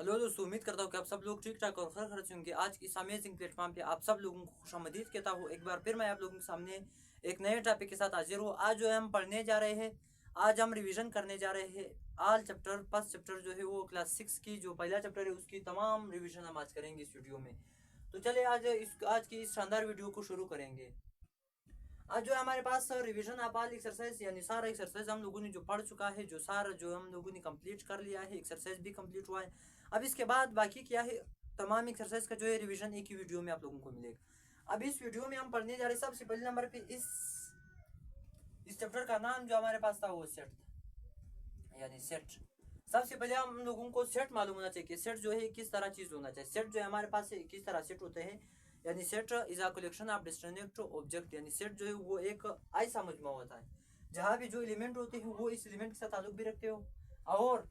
Hello दोस्तों, उम्मीद करता हूँ कि आप सब लोग ठीक ठाक और खैर खर्च होंगे। आज की इस अमेजिंग प्लेटफॉर्म पे आप सब लोगों को खुशामदीद कहता हूँ। एक बार फिर मैं आप लोगों के सामने एक नए टॉपिक के साथ हाजिर हूँ। आज जो है हम पढ़ने जा रहे हैं, आज हम रिवीजन करने जा रहे हैं। आल चैप्टर फर्स्ट चैप्टर जो है वो क्लास 6 की जो पहला चैप्टर है उसकी तमाम रिवीजन हम आज करेंगे इस वीडियो में। तो चलिए आज की इस शानदार वीडियो को शुरू करेंगे। आज जो है हमारे पास रिवीजन ऑफ ऑल एक्सरसाइज यानी सारा एक्सरसाइज हम लोगों ने जो पढ़ चुका है, जो सारा जो हम लोगों ने कंप्लीट कर लिया है, एक्सरसाइज भी कंप्लीट हुआ है। अब इसके बाद बाकी क्या है, तमाम एक्सरसाइज का जो है रिवीजन एक ही वीडियो में आप लोगों को मिलेगा। अब इस वीडियो में हम पढ़ने जा रहे हैं सबसे पहले नंबर पे इस चैप्टर का नाम जो हमारे पास था वो सेट था, यानी सेट। सबसे पहले हम लोगों को सेट मालूम होना चाहिए कि सेट जो है किस तरह चीज होना चाहिए। सेट जो है हमारे पास किस तरह सेट होते हैं, यानी set is a collection of distinct object. यानी सेट जो है वो एक ऐसा मजमू होता है जहाँ भी जो एलिमेंट होते हैं वो इस एलिमेंट के साथ ताल्लुक भी रखते हो, और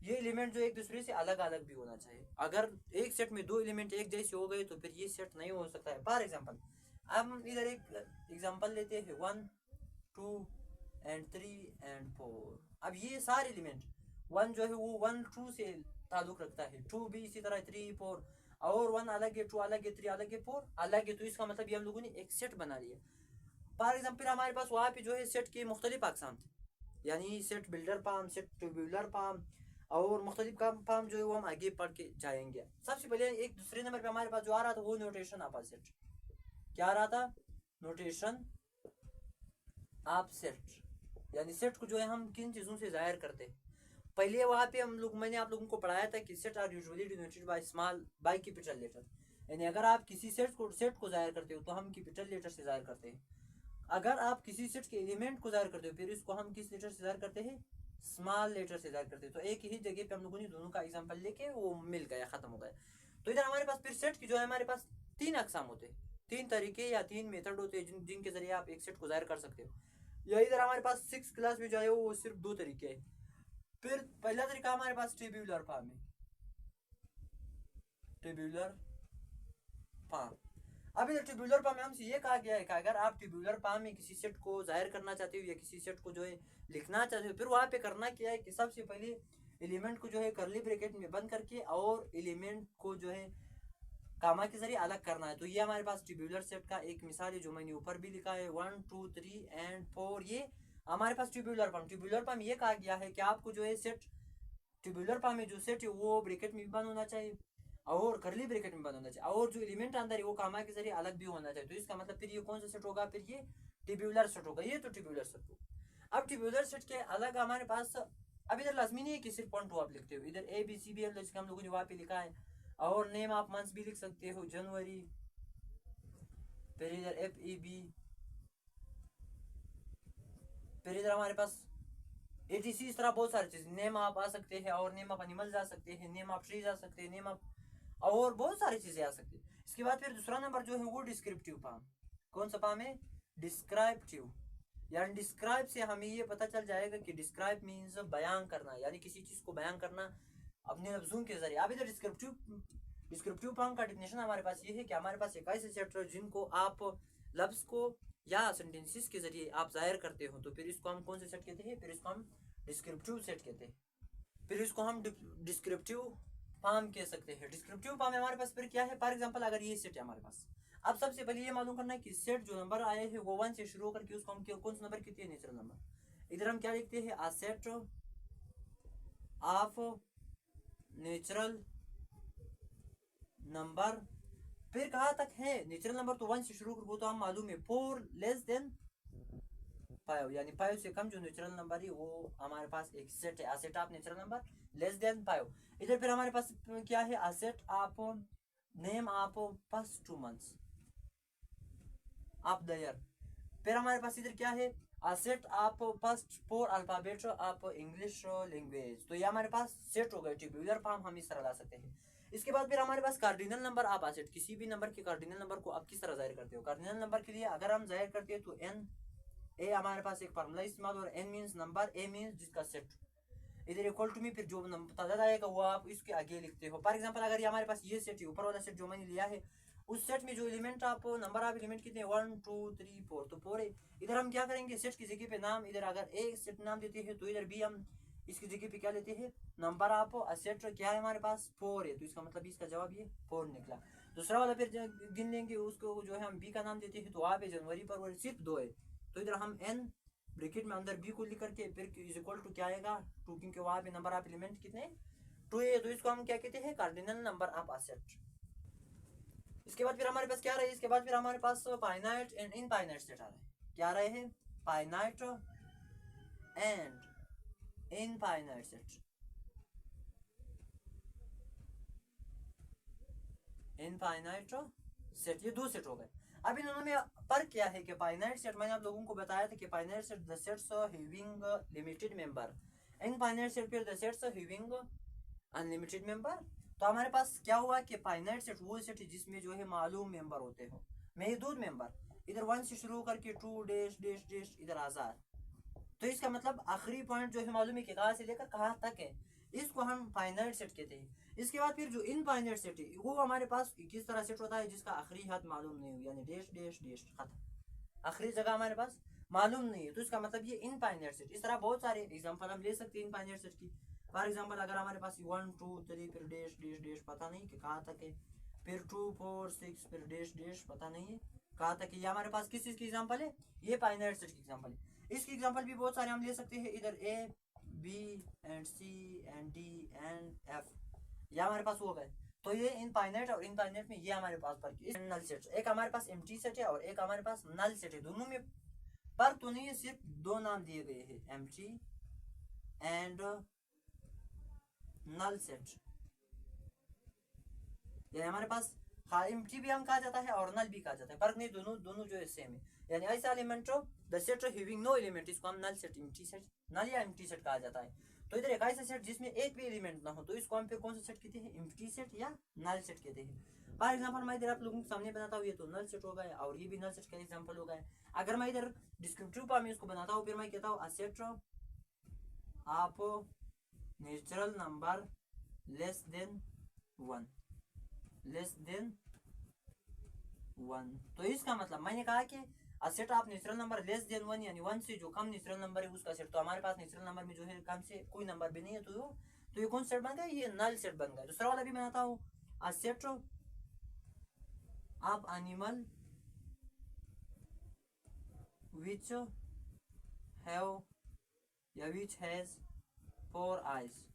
ये एलिमेंट जो एक दूसरे से अलग अलग भी होना चाहिए। अगर एक सेट में दो एलिमेंट एक जैसे हो गए तो फिर ये सेट नहीं हो सकता है। फॉर एग्जाम्पल हम इधर एक एग्जाम्पल लेते हैं 1 2 एंड 3 एंड 4। अब ये सारे एलिमेंट 1 जो है वो 1 2 से ताल्लुक रखता है, 2 भी इसी तरह, 3 4, और 1 अलग है, 2 अलग है, 3 अलग है, 4 अलग है। तो इसका मतलब ये हम लोगों ने एक सेट बना लिया। फॉर एग्जाम्पल हमारे पास वहाँ पे जो है सेट के मुख्तलिफ अकसाम थे, यानी set builder palm, set tubular palm, और मुख्तलिफ पाम जो है वो हम आगे पढ़ के जाएंगे। सबसे पहले एक दूसरे नंबर पे हमारे पास जो आ रहा था वो नोटेशन ऑफ सेट। क्या आ रहा था? नोटेशन ऑफ सेट, यानी सेट को जो है हम किन चीज़ों से जाहिर करते हैं। पहले वहाँ पे मैंने आप लोगों को पढ़ाया था कि set are usually denoted by small by capital letter. यानी अगर आप किसी सेट को जाहिर करते हो तो हम कैपिटल लेटर से जाहिर करते हैं। अगर आप किसी सेट के एलिमेंट को जाहिर करते हो फिर इसको हम किस लेटर से जाहिर करते हैं? स्मॉल लेटर से जाहिर करते हैं। तो एक ही जगह पे हम लोगों ने दोनों का एग्जांपल लेके वो मिल गया, खत्म हो गया। तो इधर हमारे पास फिर सेट की जो है हमारे पास तीन अकसाम होते हैं, तीन तरीके या तीन मेथड होते हैं जिनके जरिए आप एक सेट को जाहिर कर सकते हो। या इधर हमारे पास 6 क्लास में जो है वो सिर्फ दो तरीके हैं। फिर पहला तरीका हमारे पास टेब्यूलर फॉर्म है, टेब्यूलर फॉर्म। अब इधर ट्यूबुलर पाम में हमसे ये कहा गया है कि अगर आप ट्यूबुलर पाम में किसी सेट को जाहिर करना चाहते हो या किसी सेट को जो है लिखना चाहते हो, फिर वहाँ पे करना क्या है कि सबसे पहले एलिमेंट को जो है करली ब्रैकेट में बंद करके और एलिमेंट को जो है कामा के जरिए अलग करना है। तो ये हमारे पास ट्यूबुलर सेट का एक मिसाल है जो मैंने ऊपर भी लिखा है, 1 2 3 एंड 4। ये हमारे पास ट्यूबुलर पाम ये कहा गया है कि आपको जो है सेट ट्यूबुलर पाम में जो सेट है वो ब्रैकेट में भी बंद होना चाहिए और करली ब्रैकेट में बंद होना चाहिए, और जो एलिमेंट अंदर है वो कामा के जरिए अलग भी होना चाहिए। तो इसका मतलब फिर ये कौन सा सेट होगा? फिर ये ट्यूबुलर सेट होगा। ये तो ट्यूबुलर सेट होगा। अब ट्यूबुलर सेट के अलग हमारे पास अब इधर लाजमी नहीं है कि सिर्फ 1 2 आप लिखते हो, इधर ए बी सी बी जैसे हम लोगों ने वहाँ पे लिखा है, और नेम आप मंथ्स भी लिख सकते हो, जनवरी, फिर इधर एफ ई बी, फिर इधर हमारे पास एटीसी, इस तरह बहुत सारी चीज, नेम आप आ सकते हैं, और नेम ऑफ एनिमल जा सकते हैं, नेम ऑफ ट्री जा सकते हैं, नेम ऑफ, और बहुत सारी चीजें आ सकती है। इसके बाद फिर दूसरा नंबर जो है वो डिस्क्रिप्टिव पाम। कौन सा पाम है? डिस्क्राइप्टिव। यानी डिस्क्राइब से हमें ये पता चल जाएगा कि डिस्क्राइब मीन्स बयान करना, यानी किसी चीज को बयान करना अपने लफ्जों के जरिए। अब इधर डिस्क्रिप्टिव पाम का डिफिनेशन हमारे पास ये है कि हमारे पास एक ऐसे चैप्टर जिनको आप लफ्ज को या सेंटेंसेस के जरिए आप जाहिर करते हो, तो फिर इसको हम कौन से सेट कहते हैं? फिर इसको हम डिस्क्रिप्टिव सेट कहते हैं, फिर इसको हम डिस्क्रिप्टिव फॉर्म कह सकते हैं। डिस्क्रिप्टिव फॉर्म हमारे पास फिर क्या है? फॉर एग्जांपल अगर ये सेट है हमारे पास, अब सबसे पहले ये मालूम करना है कि सेट जो नंबर आए हैं वो 1 से शुरू होकर के उसको हम कौन सा नंबर कहते हैं? Natural number. इधर हम क्या लिखते हैं? A set of natural number. फिर कहाँ तक है नेचुरल नंबर? तो 1 से शुरू कर, वो तो हम मालूम है। 4 लेस देन 5, यानी 5 से कम जो नेचुरल नंबर है वो हमारे पास एक सेट है, set of natural number less than 5। इधर फिर हमारे पास क्या है? Set of name of first 2 months of the year. फिर हमारे पास इधर क्या है? Set of first 4 alphabet of English language. तो ये हमारे पास सेट हो गए, ट्यूबुलर फॉर्म हम इस तरह ला सकते हैं। इसके बाद फिर हमारे पास कार्डिनल नंबर ऑफ सेट, किसी भी नंबर के कार्डिनल नंबर को आप किस तरह जाहिर करते हो? कार्डिनल नंबर के लिए अगर हम जाहिर करते हैं तो एन, ए हमारे पास एक फार्मूला इस्तेमाल, और एन मीन्स नंबर, ए मीन्स जिसका सेट, इधर इक्वल टू में फिर जो तादाद आएगा वो आप इसके आगे लिखते हो। फॉर एग्जांपल अगर ये हमारे पास ये सेट है, ऊपर वाला सेट जो मैंने लिया है, उस सेट में जो एलिमेंट आप नंबर ऑफ एलिमेंट कितने? 1 2 3 4, तो 4 है। इधर हम क्या करेंगे? सेट की जगह पे नाम, इधर अगर ए सेट नाम देते हैं तो इधर भी हम इसकी जगह पे क्या लेते हैं, नंबर ऑफ अ सेट क्या है हमारे पास 4 है, तो इसका मतलब इसका जवाब ये 4 निकला। दूसरा वाला फिर गिन लेंगे, उसको जो है हम बी का नाम देते हैं, तो वहाँ पे जनवरी फरवरी सिर्फ 2 है, तो इधर हम एन ब्रैकेट में अंदर बी को लिख करके फिर इज इक्वल टू क्या आएगा 2, क्योंकि वहाँ पे नंबर ऑफ एलिमेंट कितने 2 है, तो इसको हम क्या कहते हैं cardinal number of a set. इसके बाद फिर हमारे पास क्या रहे, इसके बाद फिर हमारे पास फाइनाइट एंड इनफाइनाइट सेट आ रहे हैं, क्या रहे हैं finite and infinite set. Infinite set ये 2 सेट हो गए। अब इन दोनों में फर्क क्या है कि फाइनाइट सेट मैंने आप लोगों को बताया था कि finite set the sets having limited member, infinite set फिर the sets having unlimited member. तो हमारे पास क्या हुआ कि फाइनाइट सेट वो सेट है जिसमें जो है मालूम मेंबर होते हो, महदूद मेंबर, इधर 1 से शुरू करके 2 डैश डैश डैश इधर आज़ाद, तो इसका मतलब आखिरी पॉइंट जो है मालूम है कि कहाँ से लेकर कहाँ तक है, इसको हम फाइनाइट सेट कहते हैं। इसके बाद फिर जो इनफाइनाइट सेट है वो हमारे पास किस तरह सेट होता है जिसका आखिरी हद मालूम नहीं हो, यानी डैश डैश डैश खत्म, आखिरी जगह हमारे पास मालूम नहीं है, तो इसका मतलब ये इनफाइनाइट सेट। इस तरह बहुत सारे एग्जांपल हम ले सकते हैं इनफाइनाइट सेट की। फॉर एग्जांपल अगर हमारे पास 1 2 3 फिर डैश डैश डैश पता नहीं कि कहाँ तक है, फिर 2 4 6 फिर डैश डैश पता नहीं है कहाँ तक है, ये हमारे पास किस चीज़ की एग्जांपल है, ये फाइनाइट सेट की एग्जांपल है। इसकी एग्जांपल भी बहुत सारे हम ले सकते हैं, इधर A B and C and D and F, ये हमारे पास हो गए। तो ये इनफाइनाइट और इनफाइनाइट में ये हमारे पास फर्क है। नल सेट, एक हमारे पास एम्प्टी सेट है और एक हमारे पास नल सेट है, दोनों में फर्क तो नहीं है, सिर्फ 2 नाम दिए गए हैं, एम्प्टी एंड नल सेट। यानी हमारे पास हाँ एम्प्टी भी हम कहा जाता है और नल भी कहा जाता है, फर्क नहीं, दोनों जो है सेम है। यानी ऐसा element the set having no element, इसको हम null set empty set null या एम्प्टी सेट कहा जाता है। तो इधर एक ऐसा सेट जिसमें एक भी एलिमेंट ना हो, तो इसको हम फिर कौन सा सेट कहते हैं, एम्प्टी सेट या नल सेट कहते हैं। फॉर एग्जांपल मैं इधर आप लोगों के सामने बनाता हूँ, ये तो नल सेट हो गया और ये भी नल सेट का एग्जांपल हो गया। अगर मैं इधर डिस्क्रिप्टिव फॉर्म में इसको बनाता हूँ, फिर मैं कहता हूँ a set of natural number less than 1, less than 1, तो इसका मतलब मैंने कहा कि a set of natural number less than 1 यानी 1 से जो कम नेचुरल नंबर है उसका सेट, तो हमारे पास नेचुरल नंबर में जो है कम से कोई नंबर भी नहीं है, तो ये कौन सेट बन गया, ये नल सेट बन गया। दूसरा वाला भी बनाता हूँ, a set of animal which have या विच हैज 4 आइज,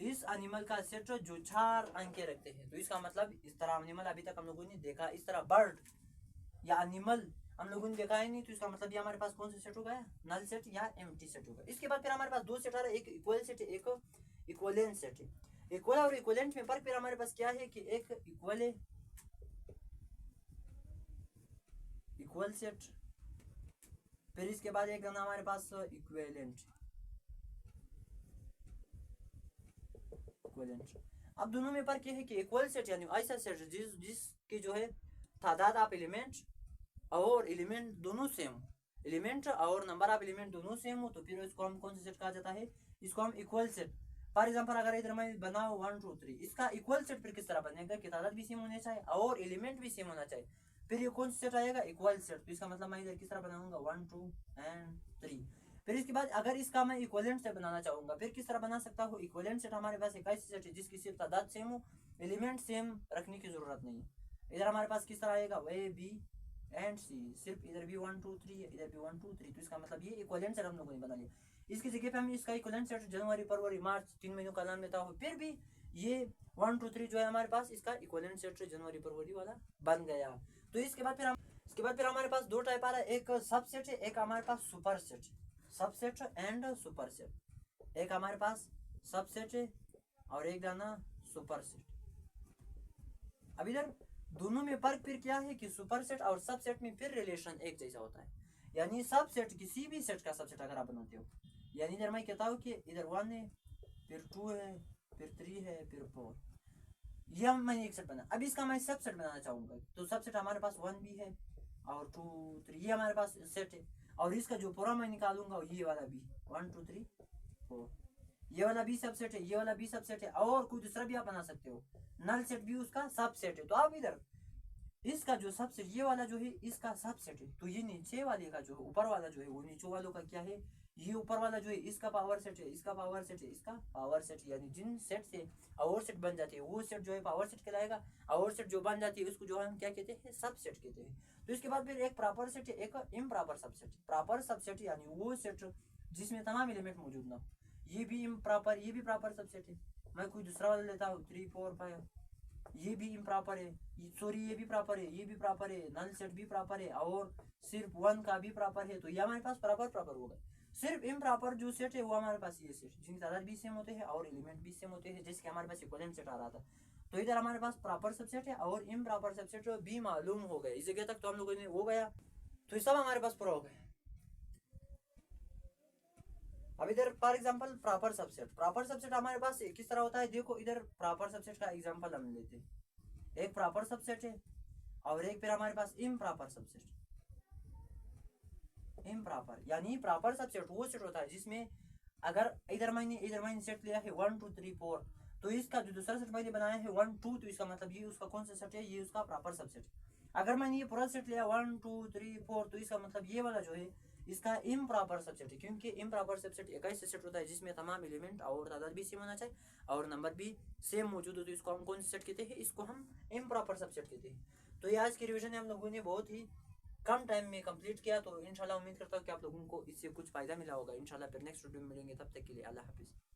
इस एनिमल का सेट जो 4 अंकें रखते हैं, तो इसका मतलब इस तरह एनिमल अभी तक हम लोगों ने देखा, इस तरह बर्ड या एनिमल हम लोगों ने देखा ही नहीं, तो इसका मतलब ये हमारे पास कौन सा सेट होगा, नल सेट या एम्प्टी सेट होगा। इसके बाद फिर हमारे पास 2 सेट आ रहा है, एक इक्वल सेट है, एक इक्विवेलेंट सेट है। इक्वल और इक्विवेलेंट में फर्क फिर हमारे पास क्या है कि एक इक्वल है, इक्वल सेट, फिर इसके बाद एक ना हमारे पास इक्विवेलेंट। अब दोनों में फर्क यह है कि इक्वल सेट यानी ऐसा सेट जिसकी जो है तादाद ऑफ एलिमेंट और एलिमेंट दोनों सेम, एलिमेंट और नंबर ऑफ एलिमेंट दोनों सेम हो, तो फिर इसको हम कौन सा सेट कहा जाता है, इसको हम इक्वल सेट। फॉर एग्जांपल अगर इधर मैं बनाऊं 1 2 3, इसका इक्वल सेट फिर किस तरह बनेगा कि तादाद भी सेम होने चाहिए और एलिमेंट भी सेम होना चाहिए, फिर ये कौन सा सेट आएगा, इक्वल सेट। तो इसका मतलब मैं इधर किस तरह बनाऊंगा 1 2 एंड 3। फिर इसके बाद अगर इसका मैं इक्विवेलेंट सेट बनाना चाहूंगा, फिर किस तरह बना सकता हूँ, इक्विवेलेंट सेट हमारे पास एक ऐसी सेट है जिसकी सिर्फ तादाद सेम हो, एलिमेंट सेम रखने की जरूरत नहीं है। इधर हमारे पास किस तरह आएगा, ए बी एंड सी, सिर्फ इधर भी 1 2 3 है, इधर भी 1 2 3, तो इसका मतलब ये इक्विवेलेंट सेट हम लोगों ने बना लिया। इसकी जगह पे हम इसका इक्विवेलेंट सेट जनवरी फरवरी मार्च 3 महीनों का नाम लेता हूँ, फिर भी ये 1 2 3 जो है हमारे पास इसका इक्विवेलेंट सेट जनवरी फरवरी वाला बन गया। तो इसके बाद फिर हमारे पास 2 टाइप आ रहा है, एक सबसेट है, एक हमारे पास super set, subset and super set. एक हमारे पास सबसेट है और एक दाना सुपर सेट। अब इधर दोनों में फर्क फिर क्या है कि सुपर सेट और सबसेट में फिर रिलेशन एक जैसा होता है, यानी सबसेट किसी भी सेट का सबसेट अगर आप बनाते हो, यानी इधर मैं कहता हूँ कि इधर 1 है, फिर 2 है, फिर 3 है, फिर 4, ये मैंने एक सेट बना। अब इसका मैं सबसेट बनाना चाहूंगा, तो सबसेट हमारे पास 1 भी है और 2 3, ये हमारे पास सेट है, और इसका जो पूरा मैं निकालूंगा ये वाला भी 1 2 3 4, ये वाला भी सबसेट है, ये वाला भी सबसेट है, और कोई दूसरा भी आप बना सकते हो, नल सेट भी उसका सबसेट है। तो आप इधर इसका जो सबसेट ये वाला जो है इसका सबसेट है, तो ये नीचे वाले का जो ऊपर वाला जो है वो नीचे वालों का क्या है, ये ऊपर वाला जो है इसका पावर सेट है, इसका पावर सेट है, इसका पावर सेट, यानी जिन सेट से आवर सेट बन जाती है वो सेट जो है पावर सेट कहलाएगा। आवर सेट जो बन जाती है उसको जो हम क्या कहते हैं, सब सेट कहते हैं। तो इसके बाद फिर एक प्रॉपर सेट है, एक इम्प्रॉपर सबसेट। प्रॉपर सबसेट यानी वो सेट जिसमें तमाम एलिमेंट मौजूद ना हो, ये भी इम्प्रॉपर, ये भी प्रॉपर सबसेट है। मैं कोई दूसरा वाला लेता हूँ 3 4 5, ये भी इम्प्रॉपर है, सॉरी ये भी प्रॉपर है, ये भी प्रॉपर है, नल सेट भी प्रॉपर है, और सिर्फ 1 का भी प्रॉपर है। तो ये हमारे पास प्रॉपर होगा। सिर्फ इम्प्रॉपर जो सेट है वो हमारे पास ये सेट जिनकी तादाद भी सेम होते हैं और एलिमेंट भी सेम होते हैं, जैसे हमारे पास इक्विवेलेंट सेट आ रहा था। तो इधर हमारे पास प्रॉपर सबसेट है और इम्प्रॉपर सबसेट भी मालूम हो गए। इस जगह तक तो हम लोगों ने हो गया, तो सब हमारे पास पूरा हो गया। अब इधर फॉर एग्जांपल प्रॉपर सबसेट हमारे पास किस तरह होता है, देखो इधर प्रॉपर सबसेट का एग्जांपल हम लेते हैं। एक प्रॉपर सबसेट है और एक फिर हमारे पास इम्प्रॉपर सबसेट। इम्प्रॉपर यानी प्रॉपर सबसेट वो सेट होता है जिसमें अगर इधर मैंने सेट लिया है 1 2 3 4, तो इसका जो दूसरा सेट मैंने बनाया है 1 2, तो इसका मतलब ये उसका कौन सा सेट है, ये उसका प्रॉपर सबसेट। अगर मैंने ये पूरा सेट लिया 1 2 3 4, तो इसका मतलब ये वाला जो है इसका इम्प्रॉपर सबसेट है, क्योंकि इम्प्रॉपर सबसेट एक ऐसा सेट होता है जिसमें तमाम एलिमेंट और तादाद भी सेम होना चाहिए और नंबर भी सेम मौजूद हो। तो इसको हम कौन सा सेट कहते हैं, इसको हम इम्प्रॉपर सबसेट कहते हैं। तो ये आज की रिविजन हम लोगों ने बहुत ही कम टाइम में कंप्लीट किया। तो इंशाल्लाह उम्मीद करता हूँ कि आप लोगों को इससे कुछ फायदा मिला होगा। इंशाल्लाह फिर नेक्स्ट वीडियो में मिलेंगे, तब तक के लिए अल्लाह हाफिज़।